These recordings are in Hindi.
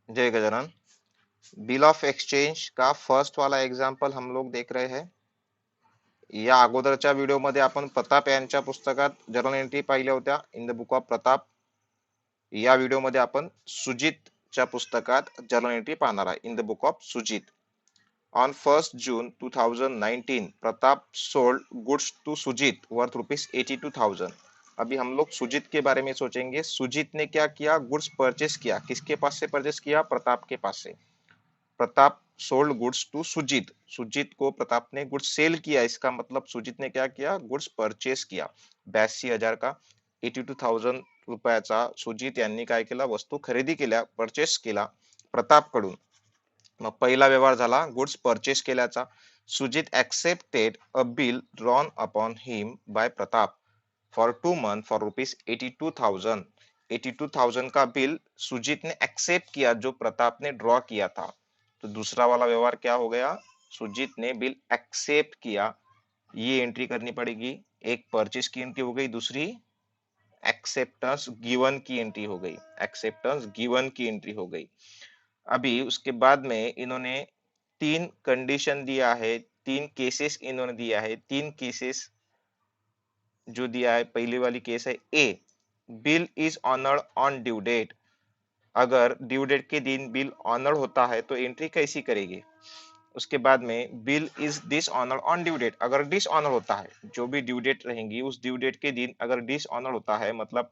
जय गजानन। बिल ऑफ एक्सचेंज का फर्स्ट वाला एक्झाम्पल हम लोग देख रहे हैं. या अगोदरच्या व्हिडिओमध्ये आपण प्रताप यांच्या पुस्तकात जर्नल एंट्री पाहिल्या होत्या in the book of Pratap. या व्हिडिओमध्ये आपण सुजितच्या पुस्तकात जर्नल एंट्री पाहणार आहे in the book of Sujit. On 1st June 2019 Pratap sold goods to Sujit worth ₹82,000. अभी हम लोग सुजीत के बारे में सोचेंगे. सुजीत ने क्या किया? गुड्स परचेस किया. किसके पास से परचेस किया? प्रताप के पास से. Pratap sold goods to Sujit. Sujit को प्रताप ने गुड्स सेल किया. इसका मतलब सुजीत ने क्या किया? गुड्स परचेस किया. 82,000 का 82,000 रुपयाचा सुजीत यांनी काय केला? वस्तू खरेदी केल्या, परचेस केला प्रताप कडून. मग पहिला व्यवहार झाला गुड्स परचेस केल्याचा. Sujit accepted a bill drawn upon him by Pratap for 2 months for ₹82,000. 82,000 का बिल सुजीत ने एक्सेप्ट किया जो प्रताप ने ड्रॉ किया था. तो दूसरा वाला व्यवहार क्या हो गया? सुजीत ने बिल एक्सेप्ट किया. ये एंट्री करनी पड़ेगी. एक परचेस की एंट्री हो गई, दूसरी एक्सेप्टेंस गिवन की एंट्री हो गई. एक्सेप्टेंस गिवन की एंट्री हो गई. अभी उसके बाद में इन्होंने 3 कंडीशन दिया है, 3 केसेस इन्होंने दिया है. 3 केसेस जो दिया है, पहली वाली केस है A, bill is honoured on due date. अगर ड्यू डेट के दिन बिल ऑनर्ड होता है तो एंट्री कैसी करेगी? उसके बाद में bill is dishonoured on due date. अगर डिस ऑनर होता है, जो भी ड्यू डेट रहेंगी उस ड्यू डेट के दिन अगर डिस ऑनर होता है, मतलब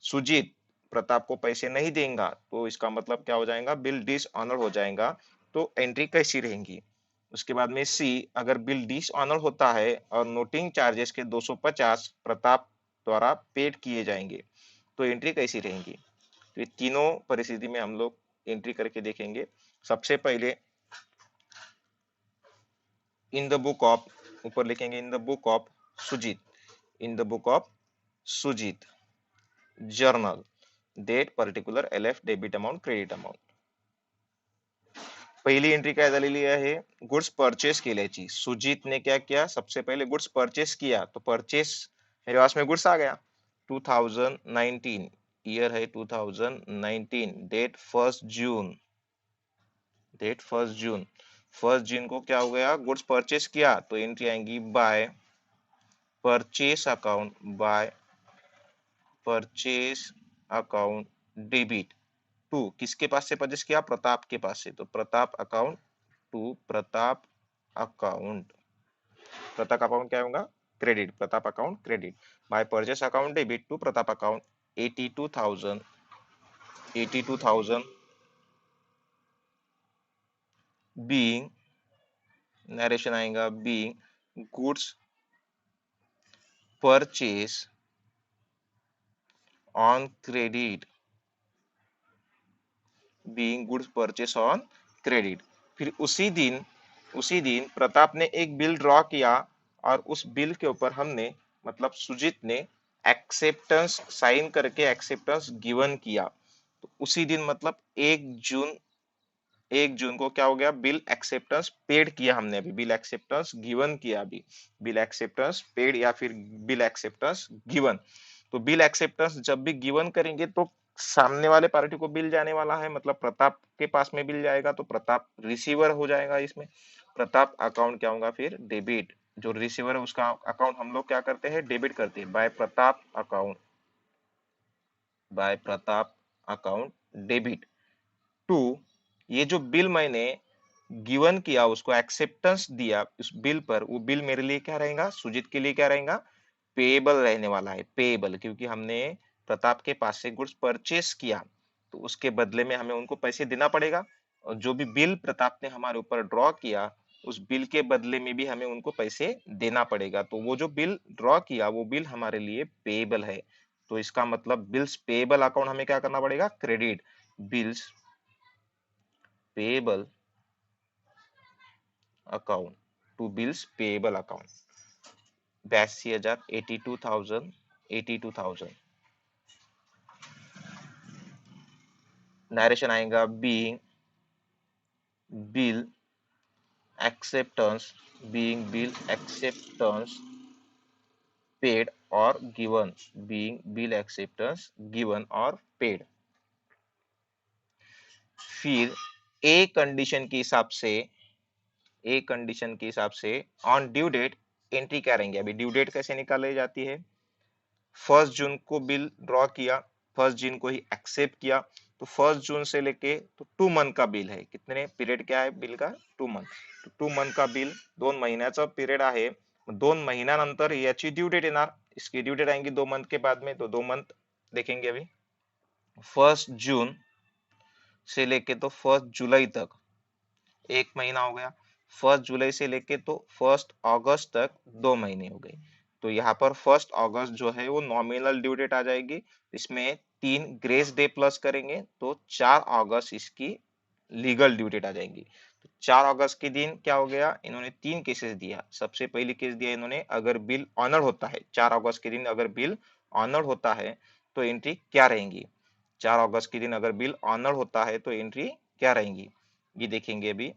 सुजीत प्रताप को पैसे नहीं देगा, तो इसका मतलब क्या हो जाएगा? बिल डिस ऑनर हो जाएगा. तो एंट्री कैसी रहेंगी? उसके बाद में सी, अगर बिल डिस ऑनर होता है और नोटिंग चार्जेस के 250 प्रताप द्वारा पेड किए जाएंगे, तो एंट्री कैसी रहेंगी? तो ये तीनों परिस्थिति में हम लोग एंट्री करके देखेंगे. सबसे पहले इन द बुक ऑफ, ऊपर लिखेंगे in the book of Sujit. In the book of Sujit journal date particular LF debit amount credit amount. पहिली एंट्री काय झालेली आहे? गुड्स परचेस केल्याची. सुजीत ने क्या किया? सबसे पहले गुड्स परचेस किया. तो परचेस मेरे पास में गुड्स आ गया. 2019 ईयर है 2019. डेट 1 जून. डेट 1 जून. 1 जून को क्या हो गया? गुड्स परचेस किया. तो एंट्री आएंगी by purchase account, by purchase account debit to. किसके पास से परचेस किया? प्रताप के पास से. तो Pratap account to Pratap account. Pratap account क्या होगा? Credit. Pratap account credit by purchase account debit to Pratap account 82,000. 82,000 being, narration आएगा being goods purchase on credit. Being goods purchase on credit. फिर उसी दिन प्रताप ने एक बिल ड्रॉ किया और उस बिल के ऊपर हमने, मतलब सुजीत ने एक्सेप्टेंस साइन करके एक्सेप्टेंस गिवन किया. तो उसी दिन मतलब 1 जून, 1 जून को क्या हो गया? बिल एक्सेप्टेंस पेड किया हमने. अभी बिल एक्सेप्टेंस गिवन किया. अभी बिल एक्सेप्टेंस पेड या फिर बिल एक्सेप्टेंस गिवन. तो बिल एक्सेप्टेंस जब भी गिवन करेंगे तो सामने वाले पार्टी को बिल जाने वाला है, मतलब प्रताप के पास में बिल जाएगा, तो प्रताप रिसीवर हो जाएगा. इसमें प्रताप अकाउंट क्या होगा? फिर डेबिट. जो रिसीवर है उसका अकाउंट हम लोग क्या करते हैं? डेबिट करते हैं. By Pratap account, by Pratap account debit to. ये जो बिल मैंने गिवन किया, उसको एक्सेप्टेंस दिया उस बिल पर, वो बिल मेरे लिए क्या रहेगा? सुजीत के लिए क्या रहेगा? पेएबल रहने वाला है. पेएबल, क्योंकि हमने प्रताप के पास से गुड्स परचेस किया, तो उसके बदले में हमें उनको पैसे देना पड़ेगा. और जो भी बिल प्रताप ने हमारे ऊपर ड्रॉ किया, उस बिल के बदले में भी हमें उनको पैसे देना पड़ेगा. तो वो जो बिल ड्रॉ किया वो बिल हमारे लिए पेएबल है. तो इसका मतलब बिल्स पेएबल अकाउंट हमें क्या करना पड़ेगा? Credit. Bills payable account to bills payable account 82,000, 82,000, 82,000. Narration आएगा being bill acceptance, being bill acceptance paid और given, being bill acceptance given और पेड. फिर ए कंडीशन के हिसाब से ऑन ड्यू डेट एंट्री क्या रहेंगे। अभी ड्यू डेट कैसे निकाली जाती है, 1 जून को बिल ड्रॉ किया, 1 जून को ही एक्सेप्ट किया, तो 1 जून से लेके तो 2 मंथ का बिल है, कितने पीरियड क्या है बिल का, 2 मंथ, तो 2 मंथ का बिल 2 महिन्याचा पिरियड आहे, 2 महिन्यानंतर याची ड्यू डेट येणार, इसकी ड्यू डेट आएंगी 2 मंथ के बाद में, तो 2 मंथ देखेंगे अभी 1 जून से लेके तो 1 जुलाई तक 1 महीना हो गया, 1 जुलाई से लेके तो 1 अगस्त तक 2 महीने हो गए। तो यहाँ पर 1 अगस्त जो है वो नॉमिनल ड्यू डेट आ जाएगी, इसमें 3 ग्रेस डे प्लस करेंगे तो 4 अगस्त इसकी लीगल ड्यू डेट आ जाएगी। तो 4 अगस्त के दिन क्या हो गया, इन्होंने 3 केसेस दिया। सबसे पहली केस दिया इन्होंने, अगर बिल ऑनर होता है 4 अगस्त के दिन, अगर बिल ऑनर होता है तो एंट्री क्या रहेंगी, 4 अगस्त के दिन अगर बिल ऑनर होता है तो एंट्री क्या रहेंगी, ये देखेंगे अभी।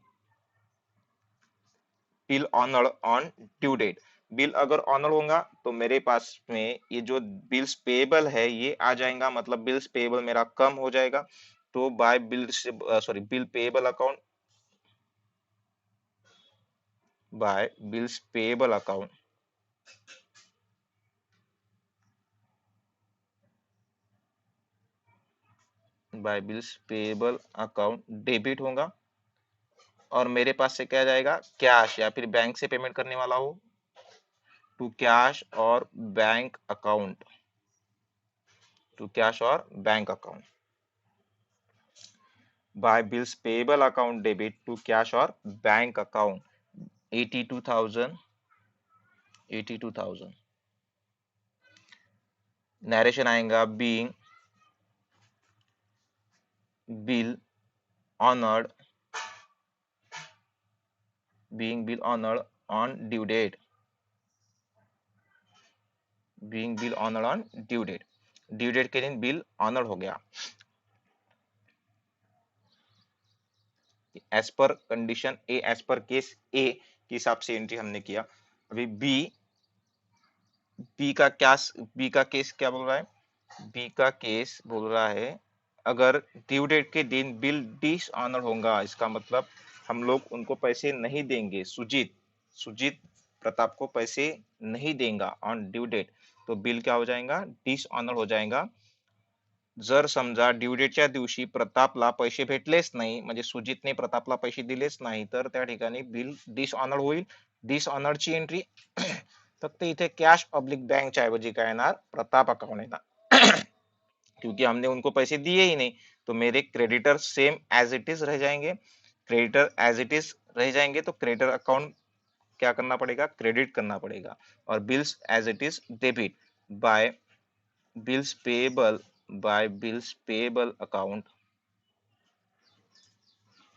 Bill honoured on due date, bill अगर ऑनर होगा तो मेरे पास में ये जो बिल्स पेबल है ये आ जाएगा, मतलब बिल्स पेबल मेरा कम हो जाएगा। तो by bill bill payable account, by bills payable account, by bills payable account debit होगा, और मेरे पास से क्या जाएगा, कैश या फिर बैंक से पेमेंट करने वाला हो टू कैश और बैंक अकाउंट, टू कैश और bank account, by bills payable account debit to cash और बैंक अकाउंट 82,000 नरेशन आएगा being bill honoured, being bill honoured on due date, being bill honoured on due date, due date के दिन बिल ऑनर्ड हो गया। As per condition A, as per case A के हिसाब से एंट्री हमने किया। अभी बी, बी का केस क्या बोल रहा है, बी का केस बोल रहा है अगर ड्यू डेट के दिन बिल डिस ऑनर होगा, इसका मतलब हम लोग उनको पैसे नहीं देंगे, सुजीत सुजीत प्रताप को पैसे नहीं देगा ऑन ड्यू डेट, तो बिल क्या हो जाएगा, डिस ऑनर हो जाएगा। जर समजा ड्यू डेटच्या दिवशी प्रतापला पैसे भेटलेच नाही, म्हणजे सुजितने प्रतापला पैसे दिलेच नाही, तर त्या ठिकाणी बिल डिसऑनर होईल। डिसऑनरची एंट्री फक्त इथे कॅश पब्लिक बँकच्या ऐवजी काय येणार, प्रताप अकाउंट येणार क्योंकि हमने उनको पैसे दिए ही नहीं, तो मेरे creditor same as it is रह जाएंगे, क्रेडिटर एज इट इज रह जाएंगे, तो क्रेडिटर अकाउंट क्या करना पड़ेगा, क्रेडिट करना पड़ेगा, और bills as it is debit by bills payable, by bills payable account,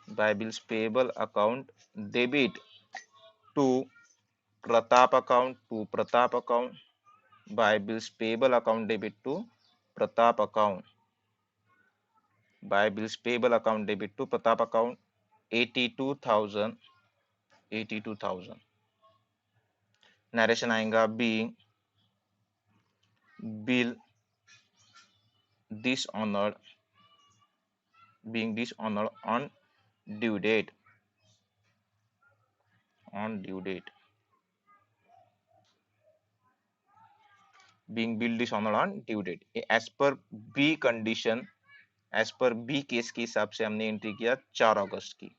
by bills payable account debit to pratap account, to pratap account, by bills payable account debit to pratap account, by bills payable account debit to pratap account 82,000, 82,000 narration आएगा being bill dishonored, being dishonored on due date, on due date, being bill dishonored on due date, as per B condition, as per B case के हिसाब से हमने एंट्री किया 4 अगस्त की।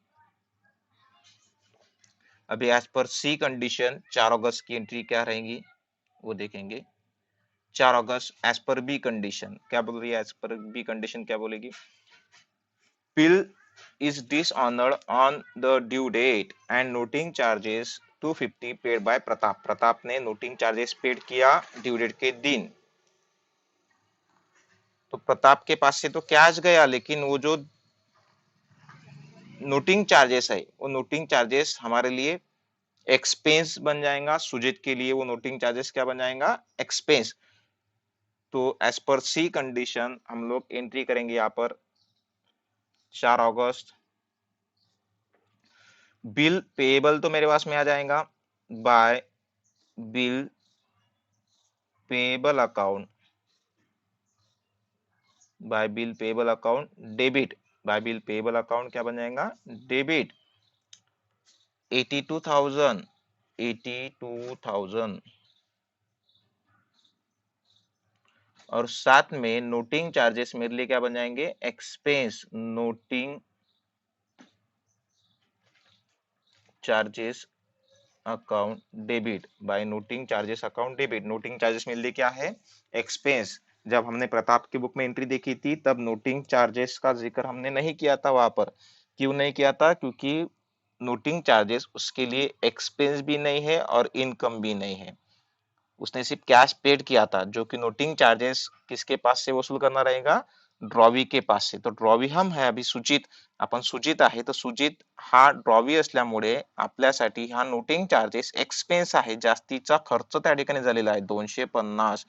अभी एज पर सी कंडीशन 4 अगस्त की एंट्री क्या रहेंगी वो देखेंगे। 4 अगस्त एज पर बी कंडीशन क्या बोल रही है, एज पर बी कंडीशन क्या बोलेगी, bill is dishonoured on the due date and noting charges 250 paid by Pratap, Pratap ने नोटिंग चार्जेस पेड किया ड्यू डेट के दिन, तो प्रताप के पास से तो कैश गया, लेकिन वो जो नोटिंग चार्जेस है वो नोटिंग चार्जेस हमारे लिए एक्सपेंस बन जाएगा, सुजीत के लिए वो नोटिंग चार्जेस क्या बन जाएगा, एक्सपेंस। तो एज पर सी कंडीशन हम लोग एंट्री करेंगे यहाँ पर 4 अगस्त, बिल पेबल तो मेरे पास में आ जाएगा bye bill payable account, bye bill payable account debit bye bill payable account क्या बन जाएगा, डेबिट 82,000, 82,000। और साथ में नोटिंग चार्जेस मेरे लिए क्या बन जाएंगे, expense, noting charges account debit bye noting charges account debit. Noting charges मेरे लिए क्या है, एक्सपेंस। जब हमने प्रताप की बुक में एंट्री देखी थी तब नोटिंग चार्जेस का जिक्र हमने नहीं किया था वहां पर। क्यों नहीं किया था, क्योंकि नोटिंग चार्जेस उसके लिए एक्सपेंस भी नहीं है और इनकम भी नहीं है, उसने सिर्फ कैश पेड किया था, जो कि नोटिंग चार्जेस किसके पास से वसूल करना रहेगा, ड्रॉवी के पास से। तो ड्रॉवी हम है अभी सुजित, आपण सुजित आहे, तर सुजित हा ड्रॉवी असल्यामुळे आपल्यासाठी हा नोटिंग चार्जेस एक्सपेन्स आहे, जास्तीचा खर्च त्या ठिकाणी झालेला आहे 250।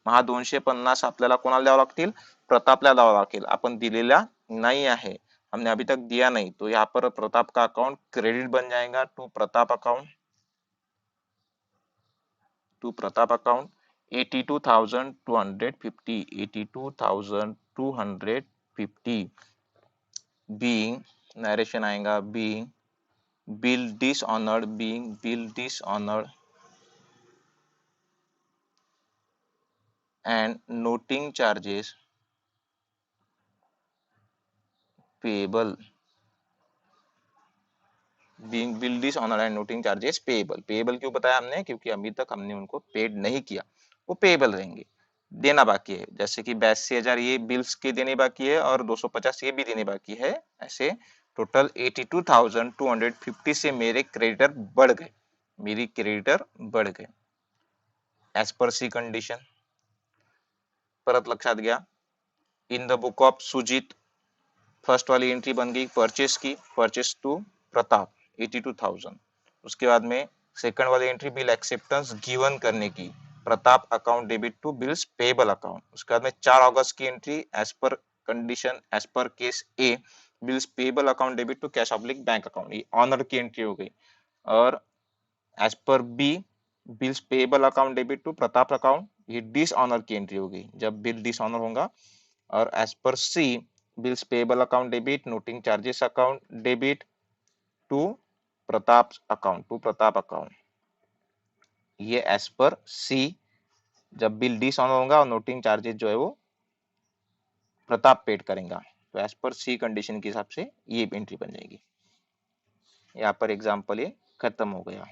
हा 250 आपल्याला कोणाला द्यावा लागतील, प्रतापला द्यावा लागेल, आपण दिलेला नहीं आहे, हमने अभी तक दिया नहीं, तो यहाँ पर प्रताप का अकाउंट क्रेडिट बन जाएगा to Pratap account, to Pratap account 82,250, 82,250 being, narration आएगा being bill dishonored, being bill dishonored and noting charges payable, being bill dishonored and noting charges payable। payable क्यों बताया हमने, क्योंकि अभी तक हमने उनको पेड नहीं किया, वो पेबल रहेंगे, देना बाकी है। जैसे कि 82,000 ये बिल्स के देने बाकी है और 250 ये भी देने बाकी है। ऐसे टोटल 82,250 से मेरे क्रेडिटर बढ़ गए, मेरी क्रेडिटर बढ़ गए एज पर सी कंडीशन। परत लक्षात घ्या, in the book of Sujit first वाली एंट्री बन गई परचेस की, परचेस टू प्रताप 82,000। उसके बाद में सेकंड वाली एंट्री बिल एक्सेप्टेंस गिवन करने की, Pratap account debit to bills payable account. उसके बाद में 4 अगस्त की entry as per condition, as per case A, bills payable account debit to cash oblique bank account, ये ऑनर की एंट्री हो गई। और as per B, bills payable account debit to Pratap account, ये डिसऑनर की एंट्री हो गई जब बिल डिसऑनर होगा। और as per C, bills payable account debit, noting charges account debit to Pratap account, to Pratap account, ये एज पर सी जब बिल डिसऑनर होगा और नोटिंग चार्जेस जो है वो प्रताप पेड करेगा, तो एज पर सी कंडीशन के हिसाब से ये एंट्री बन जाएगी। यहाँ पर एग्जाम्पल ये खत्म हो गया।